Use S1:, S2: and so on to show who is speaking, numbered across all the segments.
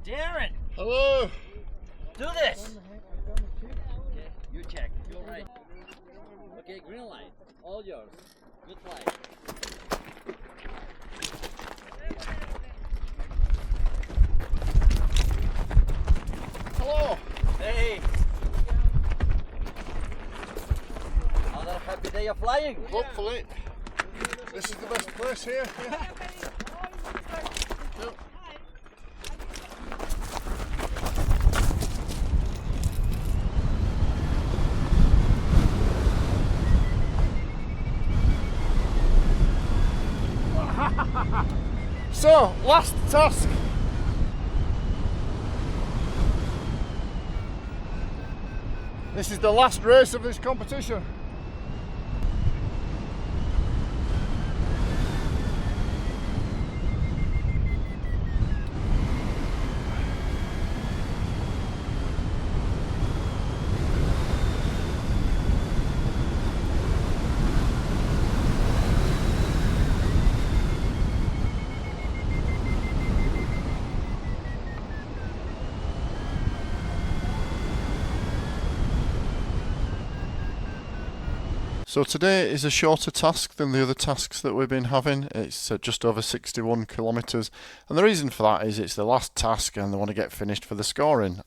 S1: Darren!
S2: Hello!
S1: Do this! Okay, you check. You're right. Okay, green light. All yours. Good flight.
S2: Hello!
S1: Hey! Another happy day of flying.
S2: Hopefully, this is the best place here. Yeah. Yep. So, last task. This is the last race of this competition. So today is a shorter task than the other tasks that we've been having. It's just over 61 kilometres, and the reason for that is it's the last task and they want to get finished for the scoring.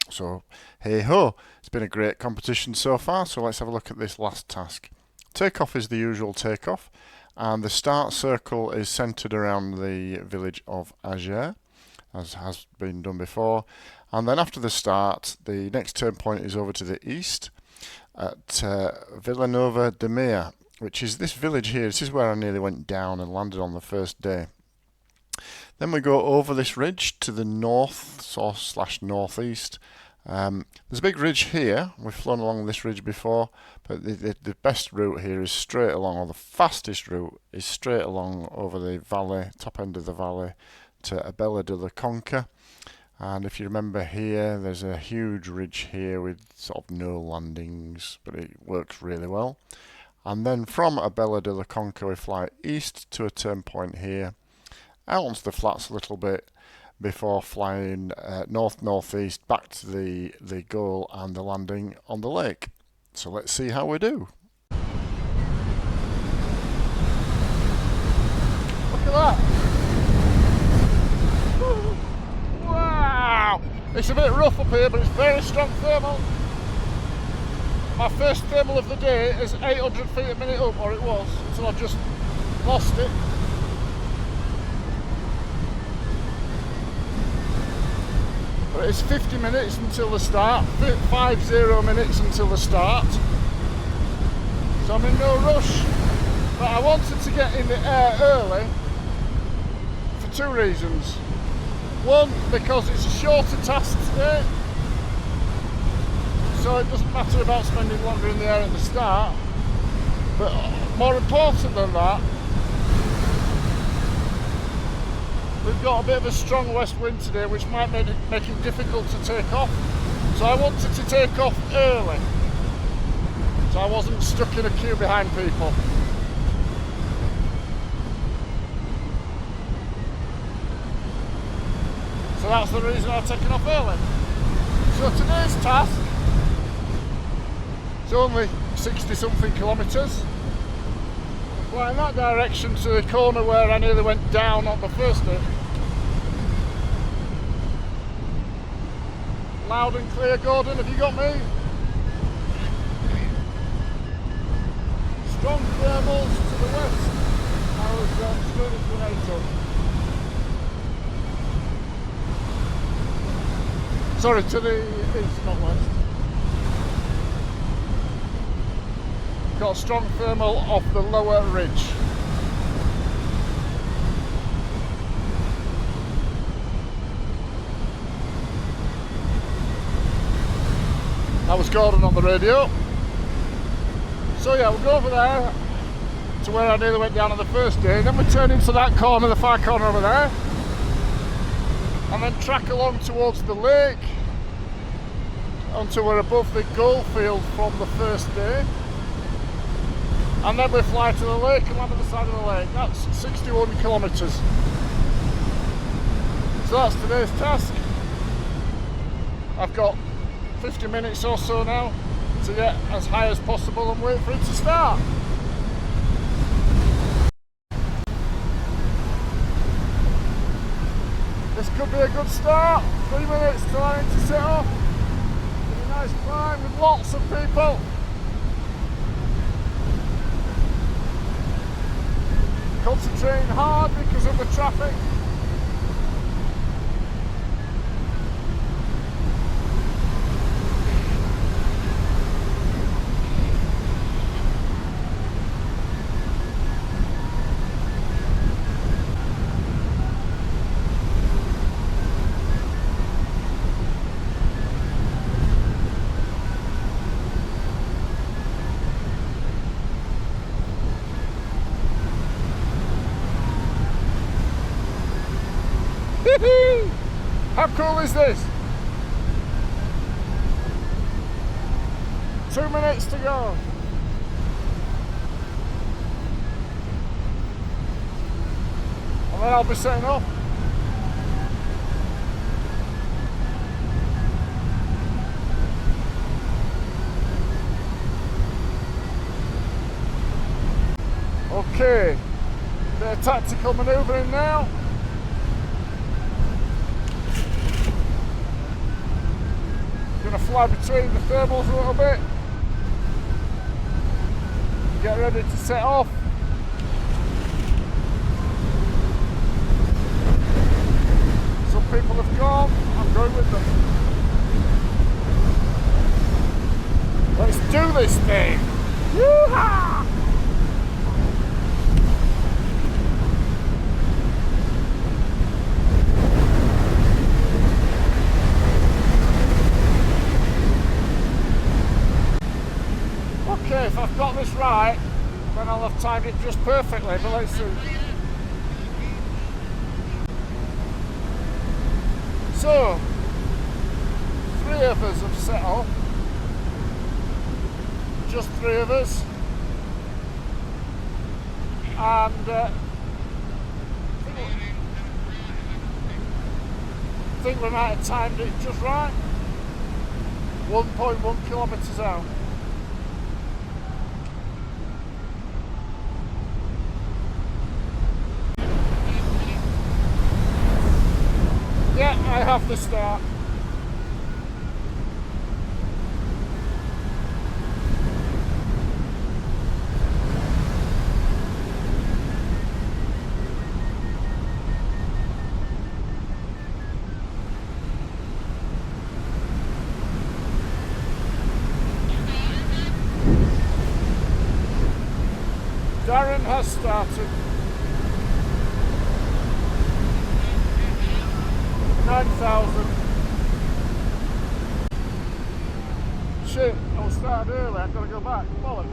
S2: So hey ho, it's been a great competition so far, so let's have a look at this last task. Takeoff is the usual takeoff, and the start circle is centred around the village of Ager, as has been done before, and then after the start the next turn point is over to the east at Villanova de Mea, which is this village here. This is where I nearly went down and landed on the first day. Then we go over this ridge to the north / northeast. There's a big ridge here. We've flown along this ridge before, but the best route here is straight along, or the fastest route is straight along over the valley, top end of the valley, to Abella de la Conca. And if you remember here, there's a huge ridge here with sort of no landings, but it works really well. And then from Abella de la Conca we fly east to a turn point here, out onto the flats a little bit, before flying north-northeast back to the goal and the landing on the lake. So let's see how we do. Look at that! Wow! It's a bit rough up here, but it's very strong thermal. My first thermal of the day is 800 feet a minute up, or it was, until I just lost it. But it's 50 minutes until the start, 50 minutes until the start. So I'm in no rush, but I wanted to get in the air early for two reasons. One, because it's a shorter task today, so it doesn't matter about spending longer in the air at the start. But more important than that, we've got a bit of a strong west wind today, which might make it difficult to take off. So I wanted to take off early, so I wasn't stuck in a queue behind people. So that's the reason I've taken off early. So today's task is only 60 something kilometres. Fly in that direction to the corner where I nearly went down on the first day. Loud and clear, Gordon, have you got me? Strong thermals to the west. I was straight into an 8-ton. Sorry, to the east, not west. Got a strong thermal off the lower ridge. That was Gordon on the radio. So yeah, we'll go over there to where I nearly went down on the first day, then we turn into that corner, the far corner over there, and then track along towards the lake until we're above the goal field from the first day, and then we fly to the lake and land on the side of the lake. That's 61 kilometres. So that's today's task. I've got 50 minutes or so now to get as high as possible and wait for it to start. This could be a good start. 3 minutes till I need to set off. It's a nice climb with lots of people. Concentrating hard because of the traffic. How cool is this? 2 minutes to go. And then I'll be setting off. Okay, bit of tactical manoeuvring now. Gonna fly between the thermals a little bit. Get ready to set off. Some people have gone, I'm going with them. Let's do this thing! Woo-ha! Okay, if I've got this right, then I'll have timed it just perfectly, but let's see. So, 3 of us have set off. Just 3 of us. And I think we might have timed it just right. 1.1 kilometres out. Yeah, I have the start. Darren has started. 9,000. Shit, I was started early, I've got to go back. Bollocks.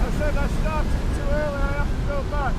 S2: I said I started too early, I have to go back.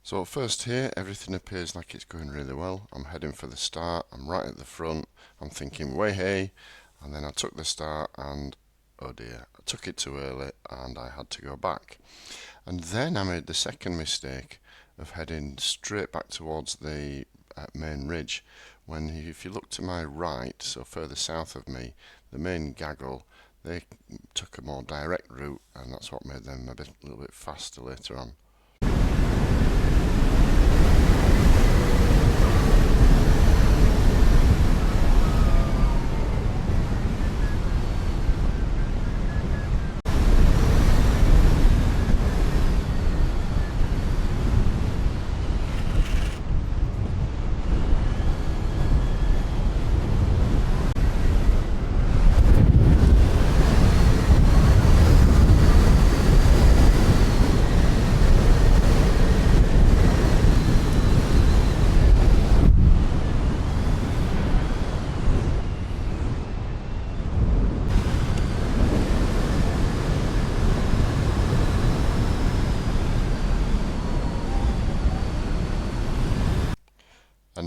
S3: So at first here, everything appears like it's going really well. I'm heading for the start, I'm right at the front, I'm thinking way hey, and then I took the start and oh dear, I took it too early and I had to go back. And then I made the second mistake of heading straight back towards the main ridge, when if you look to my right, so further south of me, the main gaggle, they took a more direct route, and that's what made them a little bit faster later on.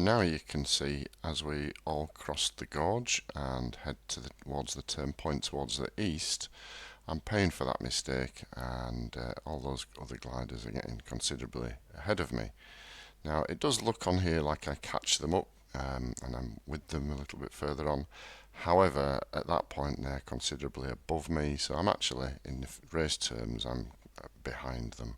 S3: now you can see as we all cross the gorge and head towards the turn point towards the east, I'm paying for that mistake, and all those other gliders are getting considerably ahead of me. Now it does look on here like I catch them up and I'm with them a little bit further on. However, at that point they're considerably above me, so I'm actually, in race terms, I'm behind them.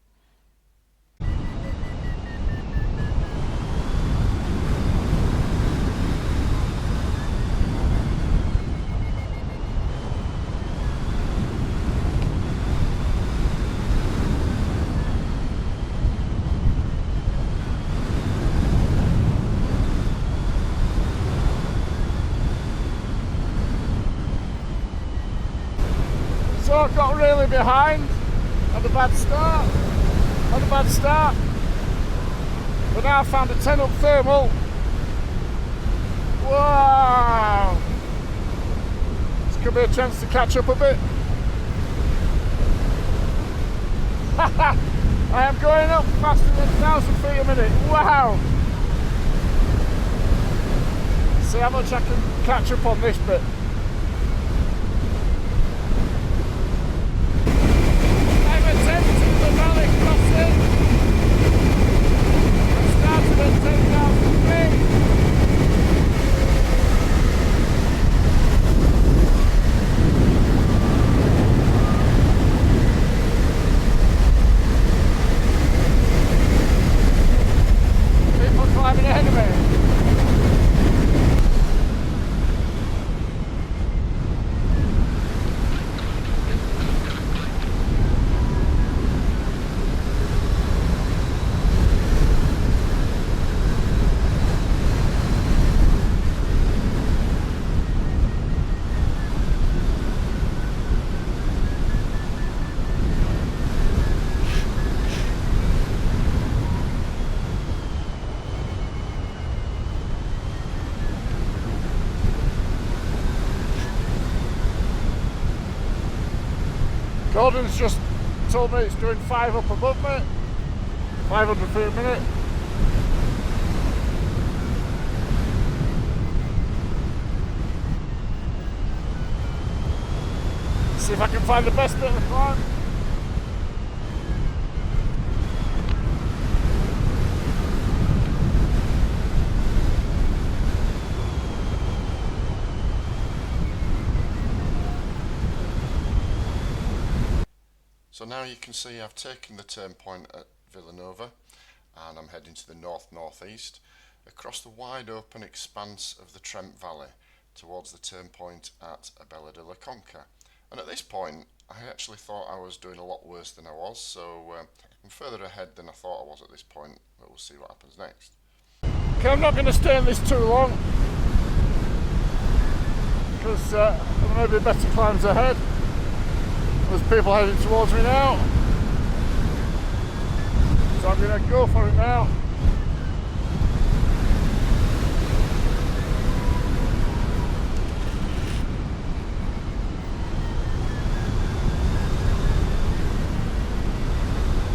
S2: So I got really behind, had a bad start, but now I found a 10 up thermal. Wow! This could be a chance to catch up a bit. I am going up faster than 1,000 feet a minute. Wow! See how much I can catch up on this bit. The valley crossing. I started at 10,000 feet. People climbing ahead of me. Gordon's just told me it's doing 5 up above me, 500 feet a minute. See if I can find the best bit of the climb.
S3: So now you can see I've taken the turn point at Villanova and I'm heading to the north-northeast across the wide open expanse of the Trent Valley towards the turn point at Abella de la Conca. And at this point I actually thought I was doing a lot worse than I was, so I'm further ahead than I thought I was at this point, but we'll see what happens next.
S2: Okay, I'm not going to stay in this too long because there may be better climbs ahead. There's people heading towards me now, so I'm going to go for it now.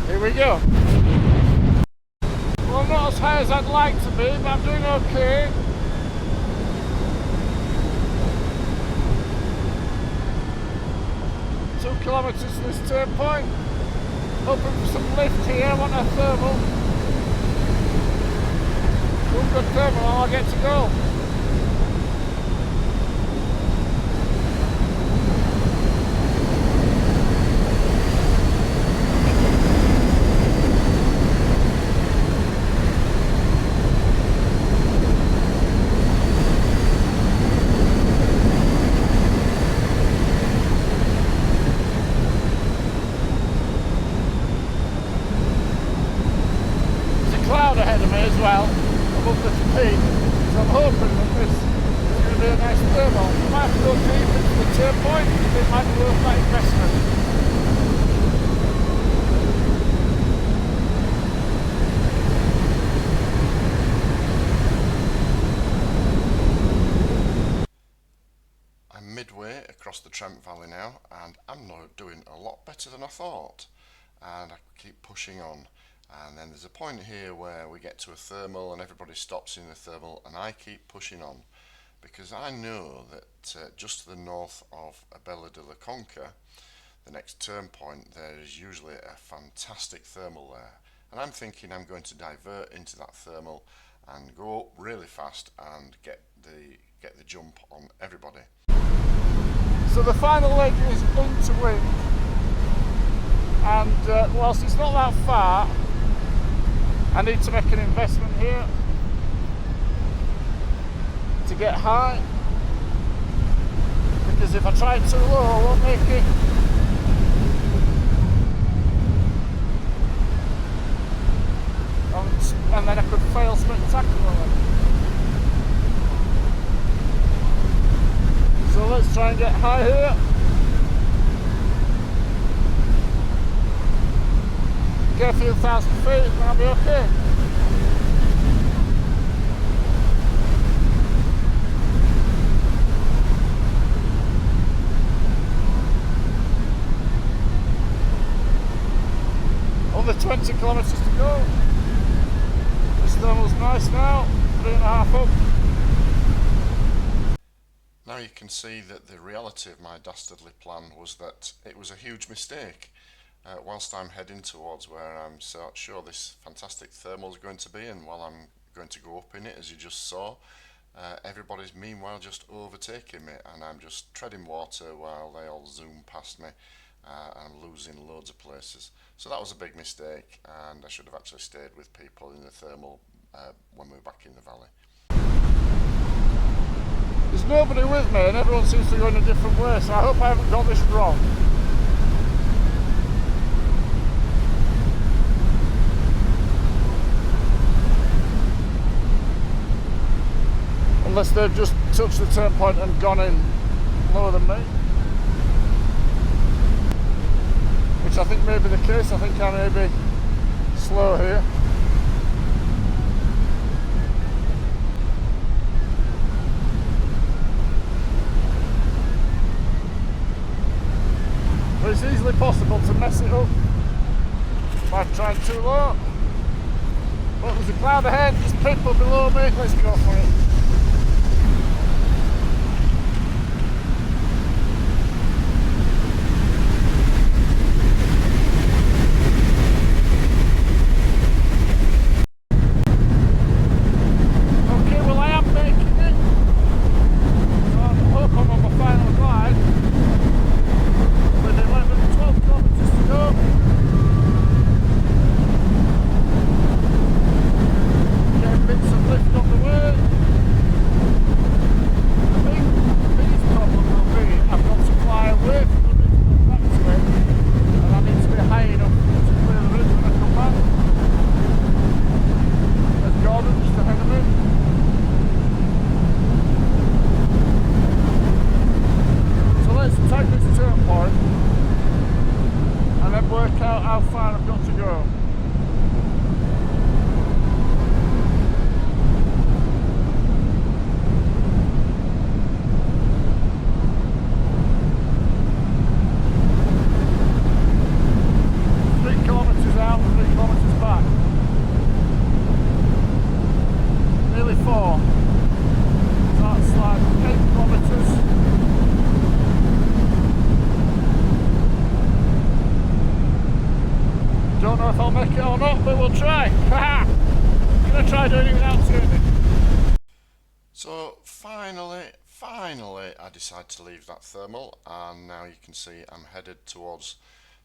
S2: Here we go. Well, not as high as I'd like to be, but I'm doing okay. Kilometres to this turn point. Hoping for some lift here. I want a thermal. One good thermal and I'll get to go. Ahead of me as well, above the peak, so I'm hoping that this is going to be a nice thermal. I might have to go deep into the turn point, it might be worth that investment.
S3: I'm midway across the Trent Valley now and I'm not doing a lot better than I thought, and I keep pushing on. And then there's a point here where we get to a thermal and everybody stops in the thermal, and I keep pushing on because I know that just to the north of Abella de la Conca, the next turn point, there is usually a fantastic thermal there, and I'm thinking I'm going to divert into that thermal and go up really fast and get the jump on everybody.
S4: So the final leg is into wind, and whilst it's not that far, I need to make an investment here to get high, because if I try too low I won't make it. And then I could fail spectacularly. So let's try and get high here. Get a few thousand feet and I'll be okay. Only 20 kilometres to go. This thermal's nice now, 3.5 up.
S3: Now you can see that the reality of my dastardly plan was that it was a huge mistake. Whilst I'm heading towards where I'm so sure this fantastic thermal is going to be, and while I'm going to go up in it, as you just saw, everybody's meanwhile just overtaking me, and I'm just treading water while they all zoom past me. I'm losing loads of places. So that was a big mistake, and I should have actually stayed with people in the thermal when we were back in the valley.
S4: There's nobody with me and everyone seems to go in a different way, so I hope I haven't got this wrong. Unless they've just touched the turn point and gone in lower than me. Which I think may be the case. I think I may be slow here. But it's easily possible to mess it up by trying too low. But there's a cloud ahead, there's people below me, let's go for it. Don't know if I'll make it or not, but we'll try. I'm going to try doing it without turning.
S3: So finally I decide to leave that thermal, and now you can see I'm headed towards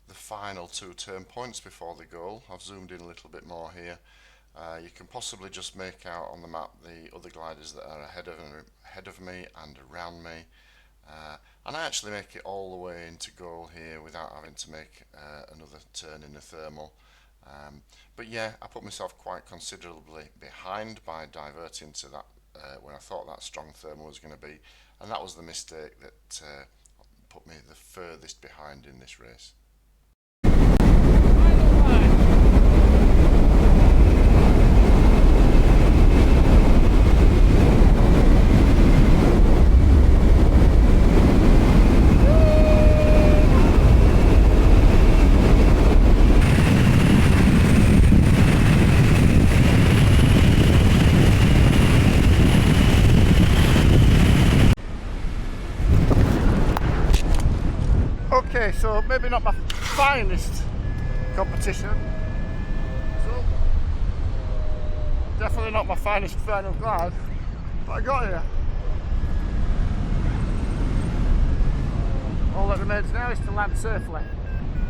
S3: the final 2 turn points before the goal. I've zoomed in a little bit more here. You can possibly just make out on the map the other gliders that are ahead of me and around me. And I actually make it all the way into goal here without having to make another turn in the thermal. But yeah, I put myself quite considerably behind by diverting to that where I thought that strong thermal was going to be, and that was the mistake that put me the furthest behind in this race.
S4: Okay, so maybe not my finest competition, so definitely not my finest final glide, but I got here. All that remains now is to land safely.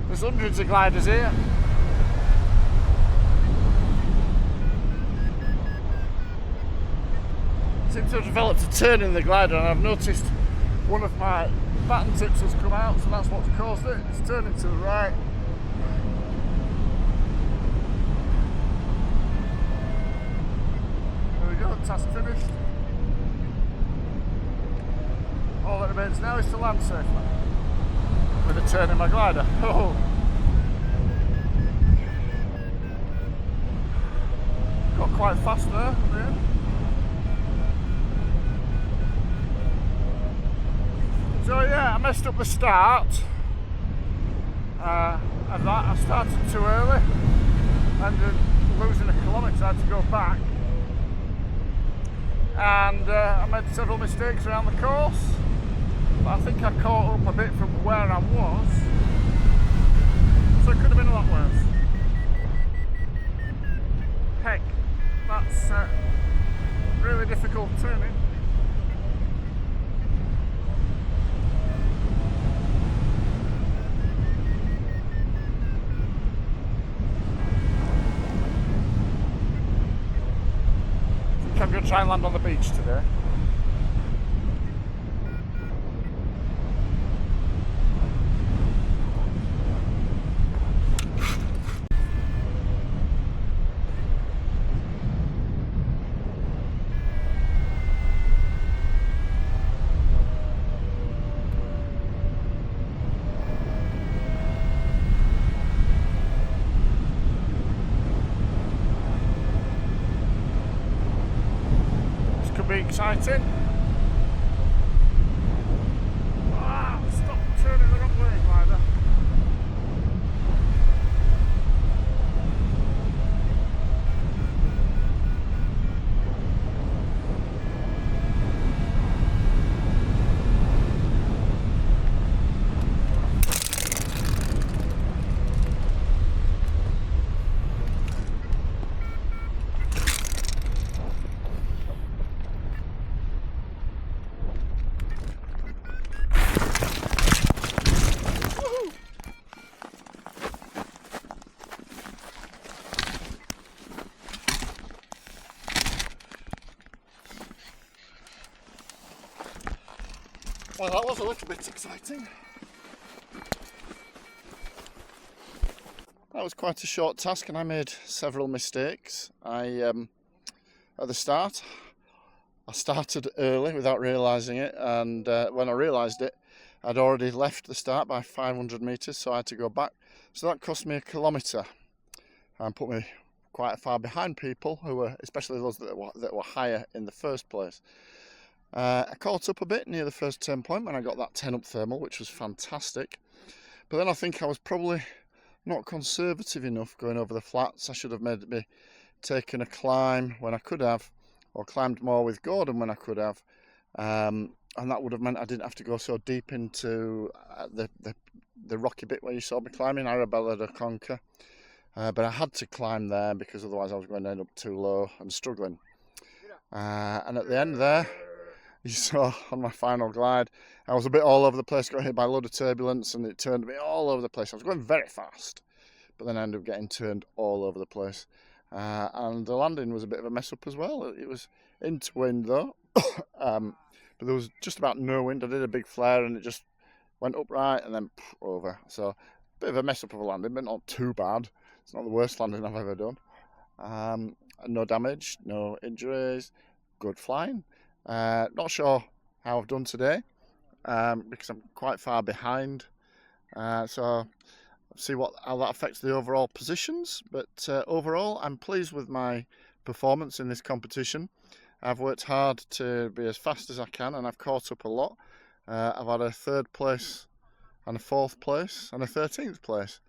S4: There's hundreds of gliders here. Seems to have developed a turn in the glider, and I've noticed one of my batten tips has come out, so that's what's caused it. It's turning to the right. There we go, task finished. All that remains now is to land safely with a turn in my glider. Oh. Got quite fast there at the end. So yeah, I messed up the start. And that I started too early, ended losing a kilometre. I had to go back, and I made several mistakes around the course. But I think I caught up a bit from where I was, so it could have been a lot worse. Heck, that's really difficult turning. I'm going to try and land on the beach today. Exciting. Ah, stop turning the wrong way, glider. Well, that was a little bit exciting. That was quite a short task, and I made several mistakes. At the start, I started early without realising it, and when I realised it, I'd already left the start by 500 metres, so I had to go back. So that cost me a kilometre and put me quite far behind people who were, especially those that were higher in the first place. I caught up a bit near the first turn point when I got that 10 up thermal, which was fantastic. But then I think I was probably not conservative enough going over the flats. I should have maybe taken a climb when I could have, or climbed more with Gordon when I could have. And that would have meant I didn't have to go so deep into the rocky bit where you saw me climbing, Arabella de Conca. But I had to climb there because otherwise I was going to end up too low and struggling. And at the end there, you saw on my final glide, I was a bit all over the place, got hit by a load of turbulence, and it turned me all over the place. I was going very fast, but then I ended up getting turned all over the place. And the landing was a bit of a mess up as well. It was into wind though, but there was just about no wind. I did a big flare and it just went upright and then over. So a bit of a mess up of a landing, but not too bad. It's not the worst landing I've ever done. No damage, no injuries, good flying. Not sure how I've done today because I'm quite far behind, so see how that affects the overall positions, but overall I'm pleased with my performance in this competition. I've worked hard to be as fast as I can, and I've caught up a lot. I've had a 3rd place and a 4th place and a 13th place,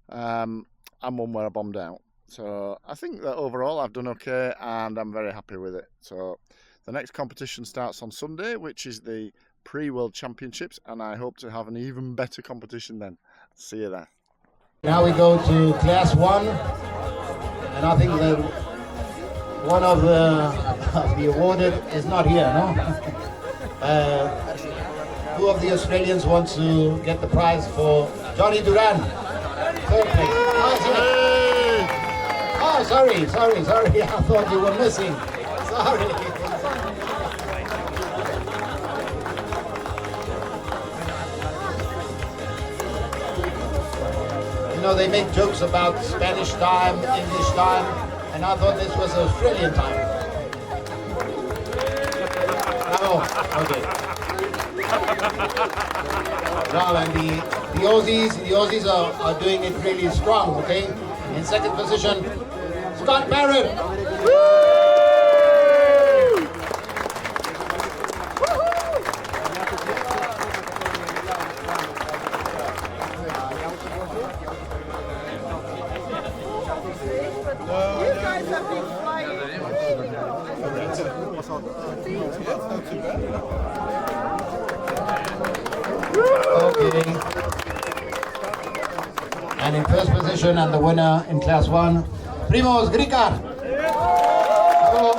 S4: and one where I bombed out. So I think that overall I've done okay, and I'm very happy with it. So the next competition starts on Sunday, which is the pre-World Championships, and I hope to have an even better competition then. See you there.
S5: Now we go to Class 1, and I think that one of the awarded is not here, no? Who of the Australians wants to get the prize for Johnny Duran? Third place. Oh, sorry. I thought you were missing. Sorry. You know, they make jokes about Spanish time, English time, and I thought this was Australian time. Oh, okay. Well, and the Aussies are doing it really strong, okay? In second position, Scott Barrett.
S6: You guys have been flying.
S5: Okay. And in first position, and the winner in Class 1, Primoz Grikar. Bravo.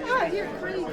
S6: Oh, you're free.